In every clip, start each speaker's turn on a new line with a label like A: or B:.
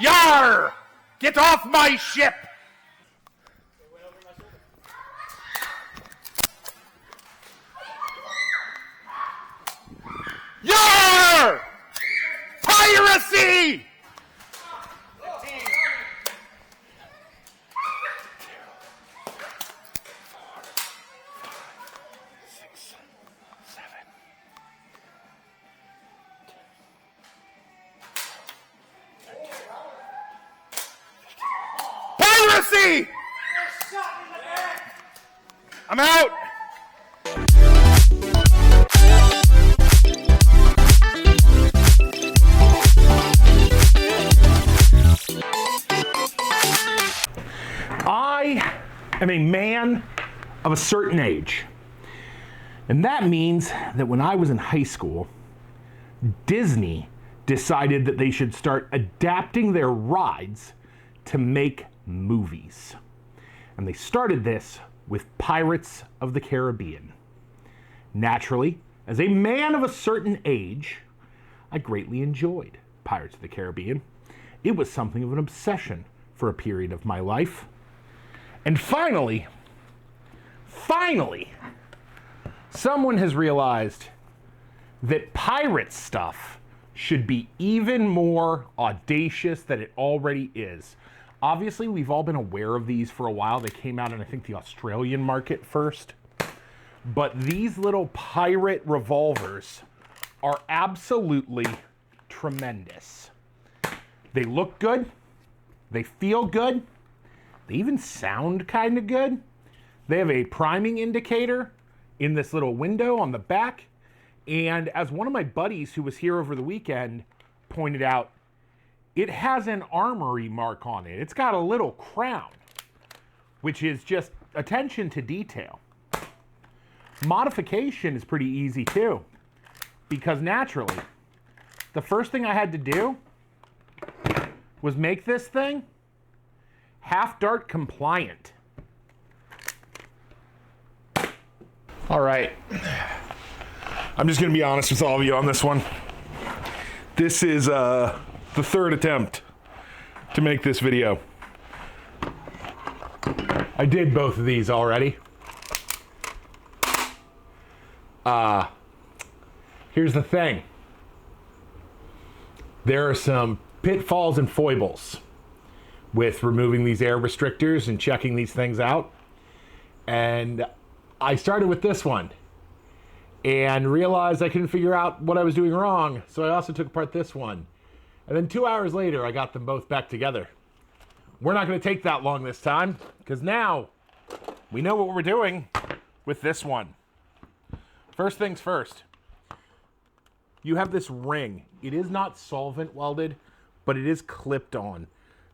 A: Yar! Get off my ship! Yar! Piracy! Piracy! I'm out! I am a man of a certain age. And that means that when I was in high school, Disney decided that they should start adapting their rides to make movies. And they started this with Pirates of the Caribbean. Naturally, as a man of a certain age, I greatly enjoyed Pirates of the Caribbean. It was something of an obsession for a period of my life. And finally, someone has realized that pirate stuff should be even more audacious than it already is. Obviously, we've all been aware of these for a while. They came out in, I think, the Australian market first. But these little pirate revolvers are absolutely tremendous. They look good. They feel good. They even sound kind of good. They have a priming indicator in this little window on the back. And as one of my buddies who was here over the weekend pointed out, it has an armory mark on it. It's got a little crown, which is just attention to detail. Modification is pretty easy too, because naturally, the first thing I had to do was make this thing half dart compliant. All right. I'm just going to be honest with all of you on this one. This is the third attempt to make this video. I did both of these already. Here's the thing. There are some pitfalls and foibles with removing these air restrictors and checking these things out. And I started with this one and realized I couldn't figure out what I was doing wrong. So I also took apart this one. And then 2 hours later, I got them both back together. We're not going to take that long this time, because now we know what we're doing with this one. First things first. You have this ring. It is not solvent welded, but it is clipped on.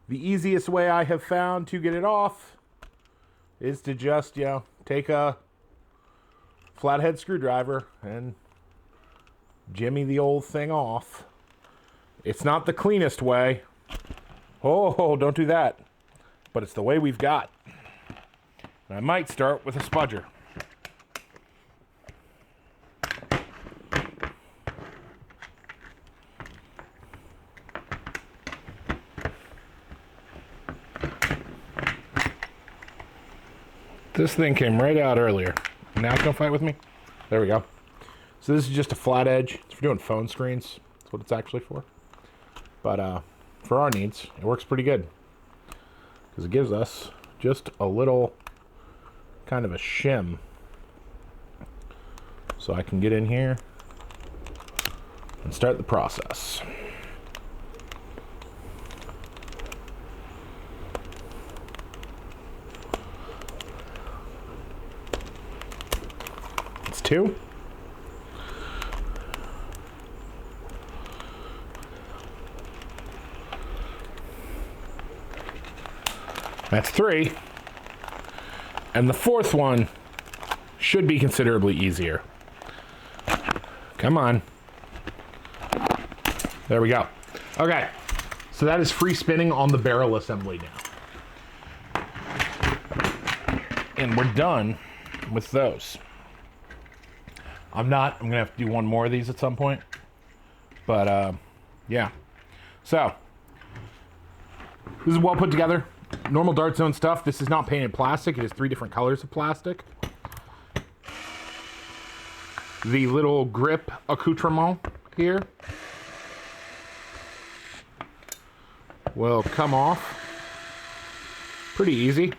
A: The easiest way I have found to get it off is to just, take a flathead screwdriver and jimmy the old thing off. It's not the cleanest way. Oh, don't do that. But it's the way we've got. And I might start with a spudger. This thing came right out earlier. Now it's gonna fight with me. There we go. So this is just a flat edge. It's for doing phone screens. That's what it's actually for. But for our needs, it works pretty good. Because it gives us just a little kind of a shim. So I can get in here and start the process. It's 2. That's 3. And the fourth one should be considerably easier. Come on. There we go. Okay, so that is free spinning on the barrel assembly now. And we're done with those. I'm gonna have to do one more of these at some point. But yeah. So This is well put together. Normal Dart Zone stuff. This is not painted plastic. It is 3 different colors of plastic. The little grip accoutrement here will come off pretty easy.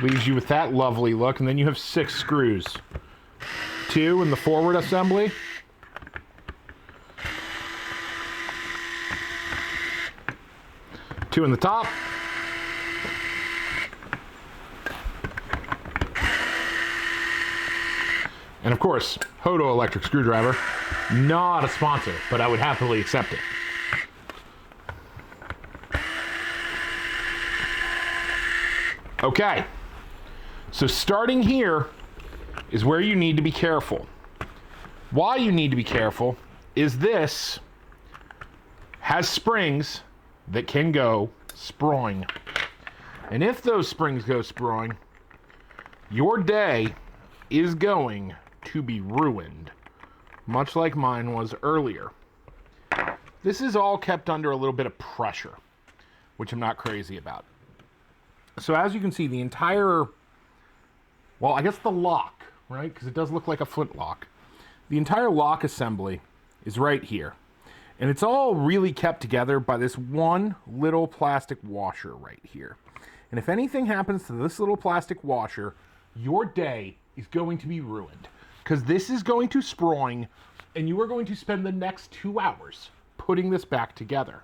A: Leaves you with that lovely look, and then you have 6 screws. 2 in the forward assembly. 2 in the top. And of course, Hodo electric screwdriver. Not a sponsor, but I would happily accept it. Okay, so starting here is where you need to be careful. Why you need to be careful is this has springs that can go sproing. And if those springs go sproing, your day is going to be ruined, much like mine was earlier. This is all kept under a little bit of pressure, which I'm not crazy about. So as you can see, the entire, well, I guess the lock, right? Because it does look like a flintlock. The entire lock assembly is right here. And it's all really kept together by this one little plastic washer right here. And if anything happens to this little plastic washer, your day is going to be ruined. Because this is going to sproing, and you are going to spend the next 2 hours putting this back together.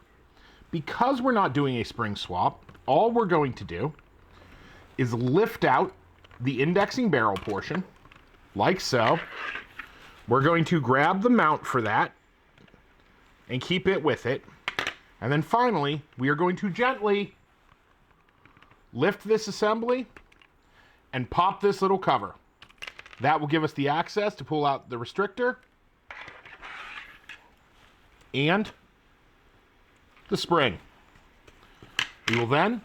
A: Because we're not doing a spring swap, all we're going to do is lift out the indexing barrel portion, like so. We're going to grab the mount for that and keep it with it. And then finally, we are going to gently lift this assembly and pop this little cover. That will give us the access to pull out the restrictor and the spring. We will then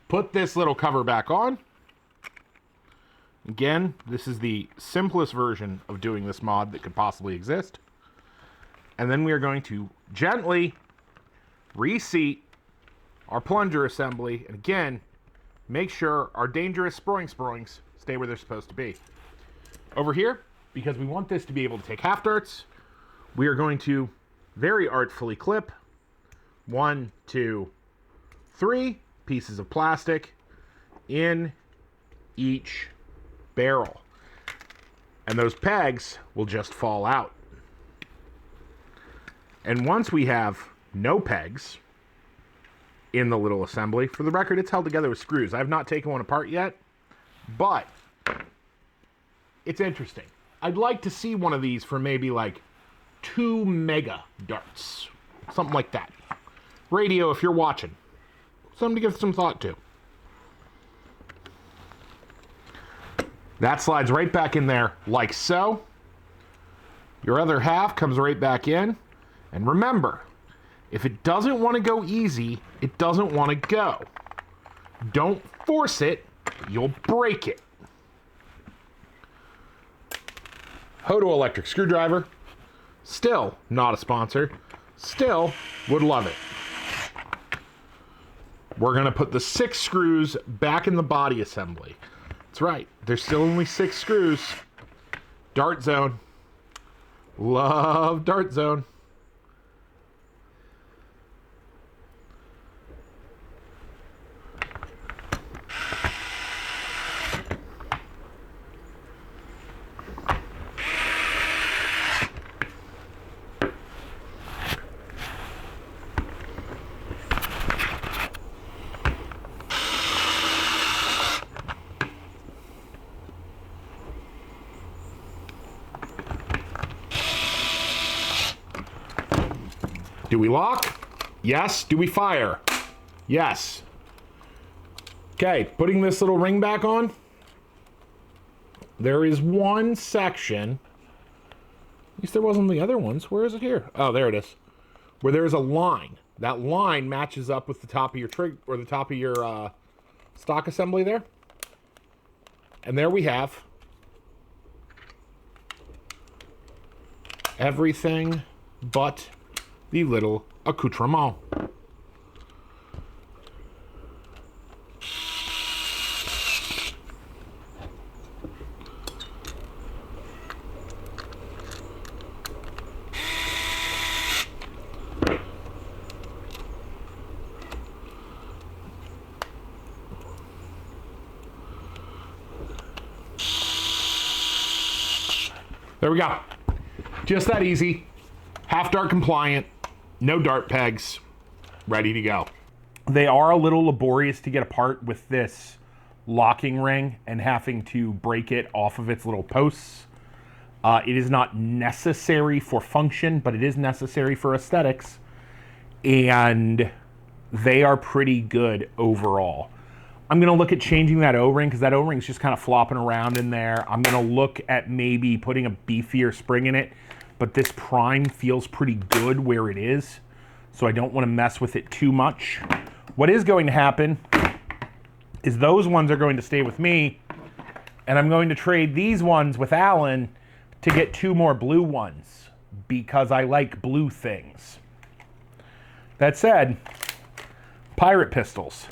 A: put this little cover back on. Again, this is the simplest version of doing this mod that could possibly exist. And then we are going to gently reseat our plunger assembly. And again, make sure our dangerous springs stay where they're supposed to be. Over here, because we want this to be able to take half darts, we are going to very artfully clip 1, 2, 3 pieces of plastic in each barrel. And those pegs will just fall out. And once we have no pegs in the little assembly, for the record, it's held together with screws. I have not taken one apart yet, but it's interesting. I'd like to see one of these for maybe like 2 mega darts. Something like that. Radio, if you're watching. Something to give some thought to. That slides right back in there like so. Your other half comes right back in. And remember, if it doesn't want to go easy, it doesn't want to go. Don't force it, you'll break it. Hodo electric screwdriver. Still not a sponsor. Still would love it. We're going to put the 6 screws back in the body assembly. That's right. There's still only 6 screws. Dart Zone. Love Dart Zone. Do we lock? Yes. Do we fire? Yes. Okay, putting this little ring back on. There is one section, at least there was on the other ones. Where is it here? Oh, there it is. Where there's a line. That line matches up with the top of your trigger, or the top of your stock assembly there. And there we have everything but the little accoutrement. There we go. Just that easy. Half dart compliant. No dart pegs. Ready to go. They are a little laborious to get apart with this locking ring and having to break it off of its little posts. It is not necessary for function, but it is necessary for aesthetics. And they are pretty good overall. I'm going to look at changing that O-ring because that O-ring is just kind of flopping around in there. I'm going to look at maybe putting a beefier spring in it, but this prime feels pretty good where it is, so I don't want to mess with it too much. What is going to happen is those ones are going to stay with me, and I'm going to trade these ones with Alan to get 2 more blue ones because I like blue things. That said, pirate pistols.